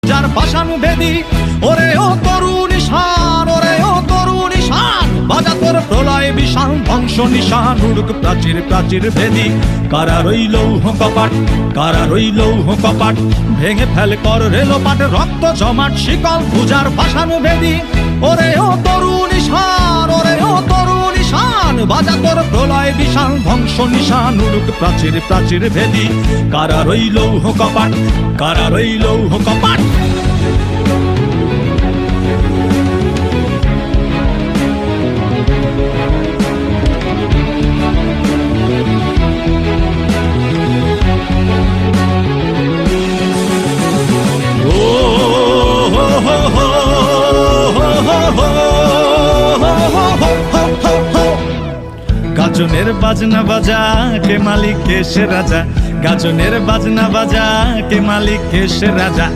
পূজার পাষাণ ভেদি। ওরে ও তরুণ ঈশান, ওরে ও তরুণ ঈশান, বাজা তোর প্রলয় বিশাল ধ্বংস নিশান, উড়ুক প্রাচীর প্রাচীর ভেদি। কারা রইল কপাট, কারা রইল কপাট, ভেঙে ফেল কর রেলোপাট, রক্ত জমাট শিকল পূজার পাষাণ ভেদি। ওরে ও তরুণ ঈশান, ওরে ও তরুণ ঈশান, বাজা তোর প্রলয় বিশাল ধ্বংস নিশান, উড়ুক প্রাচীর প্রাচীর ভেদি। কারা রইল কপাট, কারা রইল কপাট। গাজনের বাজনা বাজা, কে মালিক কে সে রাজা, গাজনের বাজনা বাজা, কে মালিক কে সে রাজা।